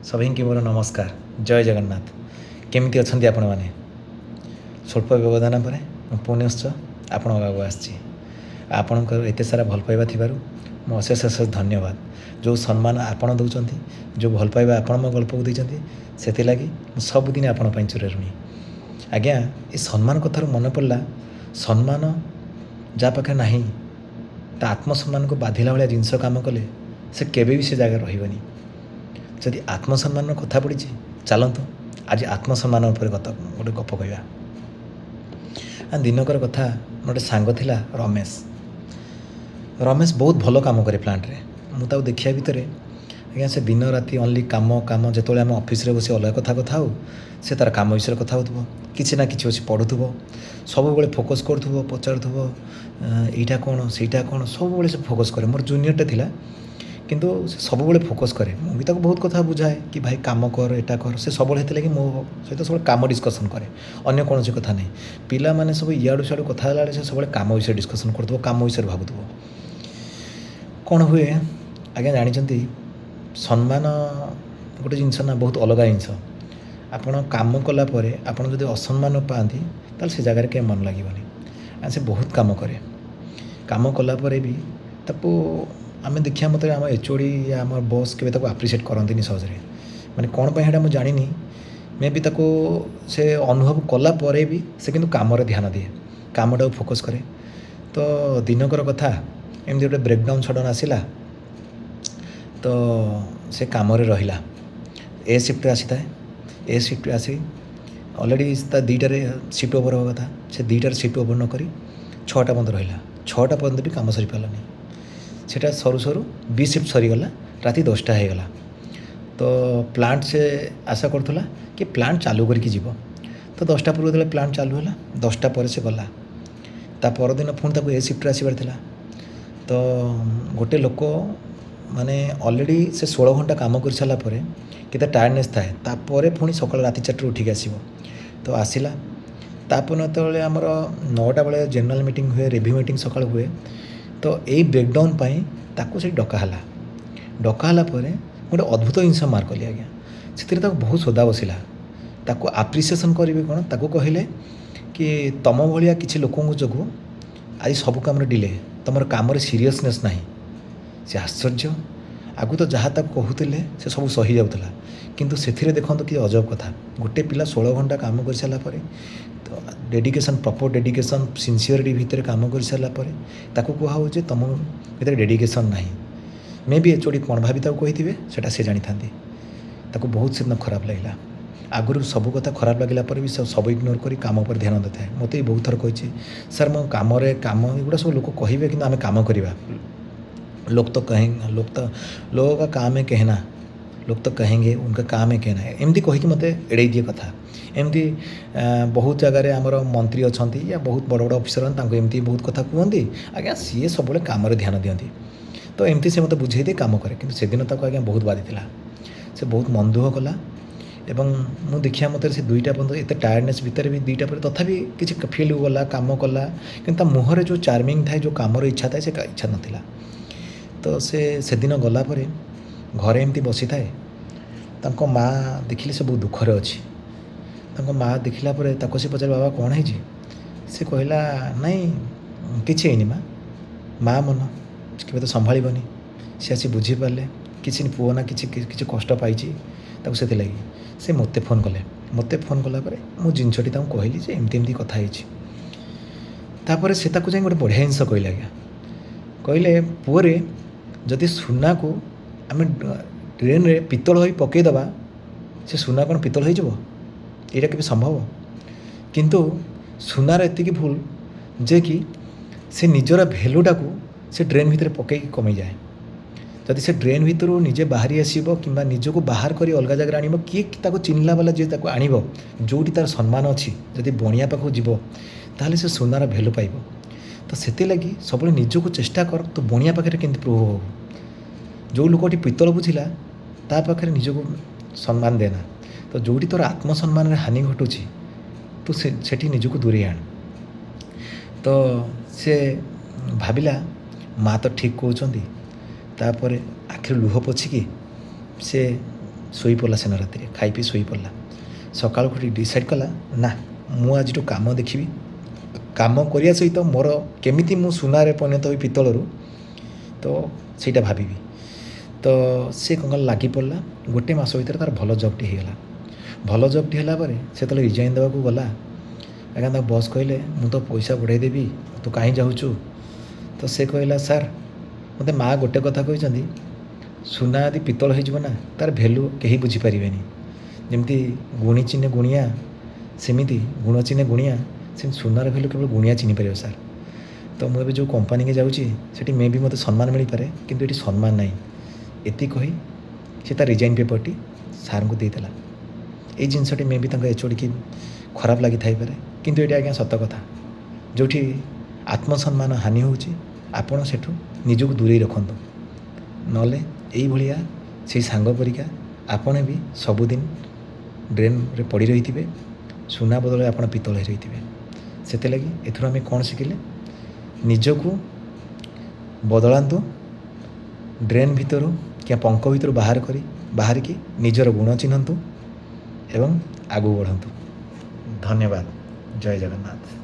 सभी मोर नमस्कार। जय जगन्नाथ। केमती अच्छा आपण मैंने स्वल्प व्यवधान पर पुनश्च आपण आगे आपणकर एत सारा भल पाइबा थी अशेष अशेष धन्यवाद। जो सम्मान आपण दौरान जो भल पाइबा आपण मो गल्प को देते से लगी सबुदिन आपण चिर ऋणी। आज्ञा ये सम्मान कथार मन पड़ा सम्मान जहाँ पाखे ना ता आत्मसम्मान को बाधिला भाया जिनस कम कले से केवे भी से जगह रही। जदि आत्मसम्मान कथा पड़ी चलतु आज आत्मसम्मान गोटे गप कह दिनकर कथा गोटे सांग थिला रमेश। रमेश बहुत भल काम करे प्लांट रे। मुझे देखा भितर आज्ञा से दिन राति ओनली काम काम जो आम ऑफिस रे बस अलग कथा कथा हो से तार काम विषय कथा हो कि ना कि अच्छी पढ़ुव सब बड़े फोकस करुव पचारुव यहीटा कौन सहीटा कौन सब बड़े से फोकस करे। मोर जूनियरटे थिला किंतु से सब बड़े फोकस करे। मुझे बहुत कथा बुझाए कि भाई काम कर एटा कर से सब हेतु कि मो सहित सब काम डिस्कसन करे अन्य कौन कथा नहीं। पिला माने सब इयाड़ू सियाड़ू कथा है से सब काम विषय डिस्कसन कर काम विषय भावुव कौन हुए। आज्ञा जानते सम्मान गोटे जिनस ना बहुत अलग जिनस। आपड़ काम कलापर आप असम्मान पाती ताल से जगार क्या मन लगे। से बहुत काम करे काम कलापर भी ताको आम देखा मत आम एचओडी या आम बॉस के आप्रिसीएट करती सहजरे माने कौन पाई मुझे जानी मे भी ताको से अनुभव कलापर भी से किंतु काम ध्यान दिए कामटा फोकस करे। तो दिनकर कथा एमती गोटे ब्रेकडाउन सडन आसला तो से काम रहा ए शिफ्ट आसी था ए शिफ्ट आसी अलरेडी दुईटार शिफ्ट ओवर हाँ कथा से दुईटार शिफ्ट ओवर नक 6टा पर्यंत रहा 6टा पर्यंत भी काम सरी पारानी सेटा सरू सरू बी शिफ्ट सरीगला राति 10टा होगला। तो प्लांट से आशा करूला कि प्लांट चालू करके जीव तो 10टा पूर्व जो प्लांट चालू है 10टा पर से गला ता परदिन पुणी ताको ए शिफ्ट आसबार थिला। तो गोटे लोक माने ऑलरेडी से 16 घंटा काम कर सारा पर केते टायर्डनेस थाए तापर पुणी सकाल राति 4 उठिक आसो। तो आसला तापर जो आमर 9टा बेले जनरल मीटिंग हुए रिव्यू मीटिंग सकाल हुए। तो यही ब्रेकडाउन ताकू से डकाला गोटे अद्भुत जिनस मार कली आज्ञा से बहुत सोदा बसला ताकू आप्रिसीएसन करेंगे कौन ताकू कहले कि तुम भाया किसी लोकों जो आज सब कम डिले तुम कम सीरीयसनेस ना से आश्चर्य आगु तो जहाँ तक कहते से सब सही जाऊला किंतु से देखो कि अजब कथा गोटे पिला 16 घंटा काम कर सारापर तो डेडिकेशन प्रॉपर डेडिकेशन सिंसियरिटी भितर काम कर सारापर ताकू कहुचे तुम भर डेडिकेशन ना मे भी एचओडी कौन भाभी कही से जानी था ताकू बहुत से खराब लगे। आगुरी सब कथा खराब लगला पर भी सब इग्नोर कर काम पर ध्यान देता है। मत बहुत थर कही सर मो काम एगुड़ा सब लोग कहे कि आम काम करवा लोग तो कहेंगे लोगों का काम है कहना लोग तो कहेंगे उनका काम है कहना है एमती कहीकि मत एड़े दिए कथा। एमती बहुत जगह आमर मंत्री अच्छा या बहुत बड़ बड़ अफिसर एमती बहुत कथा कहती आज्ञा सी सब कम ध्यान दिखती। तो एमती से मत बुझे दिए काम करे कि से दिन तक आज्ञा बहुत बाधी से बहुत मन दुख कला। एवं मु देखिया मत से 2टा पर्यंत एत टायर्डनेस भितर भी 2टा पर तथापि किसी फिल गला काम कला कि मुहर जो चार्मिंग थाए जो कमर इच्छा थाए से इच्छा नाला। तो से दिन गला पर घरे एमती बसी थाए तांको माँ देखिले से बहुत दुखरे अच्छी तांको माँ देखला पर ताको से पचार बाबा कौन है से कहला नहीं किसी है माँ माँ मन के तो संभाळबनी सी आसी बुझीपारे किसी पुओ ना किसी कष्ट पाई से लगी से मत फोन कले मत फोन कलापर मु जिनसटी कहली जे एमती एमती कथा तापर से जाए गोटे बढ़िया जिनस कहले आज्ञा कहले पुओरे जदि सुना को आम ट्रेन रे पितल हो पकईदबा से सुना कौन पितल हो यहाँ के संभव किंतु सुनार एति भूल जे कि से निजर भैल्यूटा को से ड्रेन भितर पकई कमी जाए। जदि से ड्रेन भितर निजे बाहरी आसब कि निजक बाहर कर अलग जगह आण किए चिन्हला वाला जी आण जो तार सम्मान अच्छी जदि बणिया पाखु जीव ताहले से सुनार भैल्यू पाइब। तो से लगी सब निजक चेष्टा कर तो बणिया पाखे केमती प्रूव हो जो लोकटी पितल बुझिला ता पाखे निजक सम्मान देना। तो जोटी तोर आत्मसम्मान हानि घटुची तो सेठी निजक दूरे आण। तो से भाविला माँ तो ठीक कहते तापर आखिर लुह पोछिकी से ଶୋଇପଡ଼ିଲା ସେନ ରାତିରେ, ଖାଇ ପିଇ ଶୋଇପଡ଼ିଲା। ସକାଳୁ ଉଠି ଡିସାଇଡ଼୍ କଲା, ନା ମୁଁ ଆଜିଠୁ କାମ ଦେଖିବି, କାମ କରିବା ସହିତ ମୋର କେମିତି ମୁଁ ସୁନାରେ ପରିଣତ ହୋଇ ପିତ୍ତଳରୁ, ତ ସେଇଟା ଭାବିବି। ତ ସେ କ'ଣ କଲା, ଲାଗି ପଡ଼ିଲା। ଗୋଟେ ମାସ ଭିତରେ ତା'ର ଭଲ ଜବ୍ଟି ହେଇଗଲା। ଭଲ ଜବ୍ଟି ହେଲା ପରେ ସେ ଯେତେବେଳେ ରିଜାଇନ୍ ଦେବାକୁ ଗଲା, ଆଜ୍ଞା ତାଙ୍କ ବସ୍ କହିଲେ, ମୁଁ ତ ପଇସା ବଢ଼ାଇ ଦେବି, ତୁ କାହିଁ ଯାଉଛୁ? ତ ସେ କହିଲା, ସାର୍ ମୋତେ ମାଆ ଗୋଟେ କଥା କହିଛନ୍ତି, ସୁନା ଯଦି ପିତ୍ତଳ ହେଇଯିବ ନା, ତା'ର ଭ୍ୟାଲୁ କେହି ବୁଝିପାରିବେନି। ଯେମିତି ଗୁଣି ଚିହ୍ନେ ଗୁଣିଆ, ସେମିତି ଗୁଣ ଚିହ୍ନେ ଗୁଣିଆ, ସେମିତି ସୁନାର ଭ୍ୟାଲୁ କେବଳ ଗୁଣିଆ ଚିହ୍ନିପାରିବ ସାର୍। ତ ମୁଁ ଏବେ ଯେଉଁ କମ୍ପାନୀକି ଯାଉଛି ସେଠି ମେ ବି ମୋତେ ସମ୍ମାନ ମିଳିପାରେ, କିନ୍ତୁ ଏଠି ସମ୍ମାନ ନାହିଁ। ଏତିକି କହି ସେ ତା ରିଜାଇନ୍ ପେପର୍ଟି ସାର୍ଙ୍କୁ ଦେଇଦେଲା। ଏଇ ଜିନିଷଟି ମେ ବି ତାଙ୍କ ଏଚ୍.ଓ.ଡି କି ଖରାପ ଲାଗିଥାଇପାରେ, କିନ୍ତୁ ଏଇଟା ଆଜ୍ଞା ସତ କଥା। ଯେଉଁଠି ଆତ୍ମସମ୍ମାନ ହାନି ହେଉଛି, ଆପଣ ସେଠୁ ନିଜକୁ ଦୂରେଇ ରଖନ୍ତୁ। ନହେଲେ ଏଇଭଳିଆ ସେଇ ସାଙ୍ଗ ପରିକା ଆପଣ ବି ସବୁଦିନ ଡ୍ରେନ୍ରେ ପଡ଼ି ରହିଥିବେ, ସୁନା ବଦଳରେ ଆପଣ ପିତ୍ତଳ ହେଇ ରହିଥିବେ। ସେଥିଲାଗି ଏଥିରୁ ଆମେ କ'ଣ ଶିଖିଲେ, ନିଜକୁ ବଦଳାନ୍ତୁ, ଡ୍ରେନ୍ ଭିତରୁ କିମ୍ବା ପଙ୍କ ଭିତରୁ ବାହାରିକି ନିଜର ଗୁଣ ଚିହ୍ନନ୍ତୁ ଏବଂ ଆଗକୁ ବଢ଼ନ୍ତୁ। ଧନ୍ୟବାଦ। ଜୟ ଜଗନ୍ନାଥ।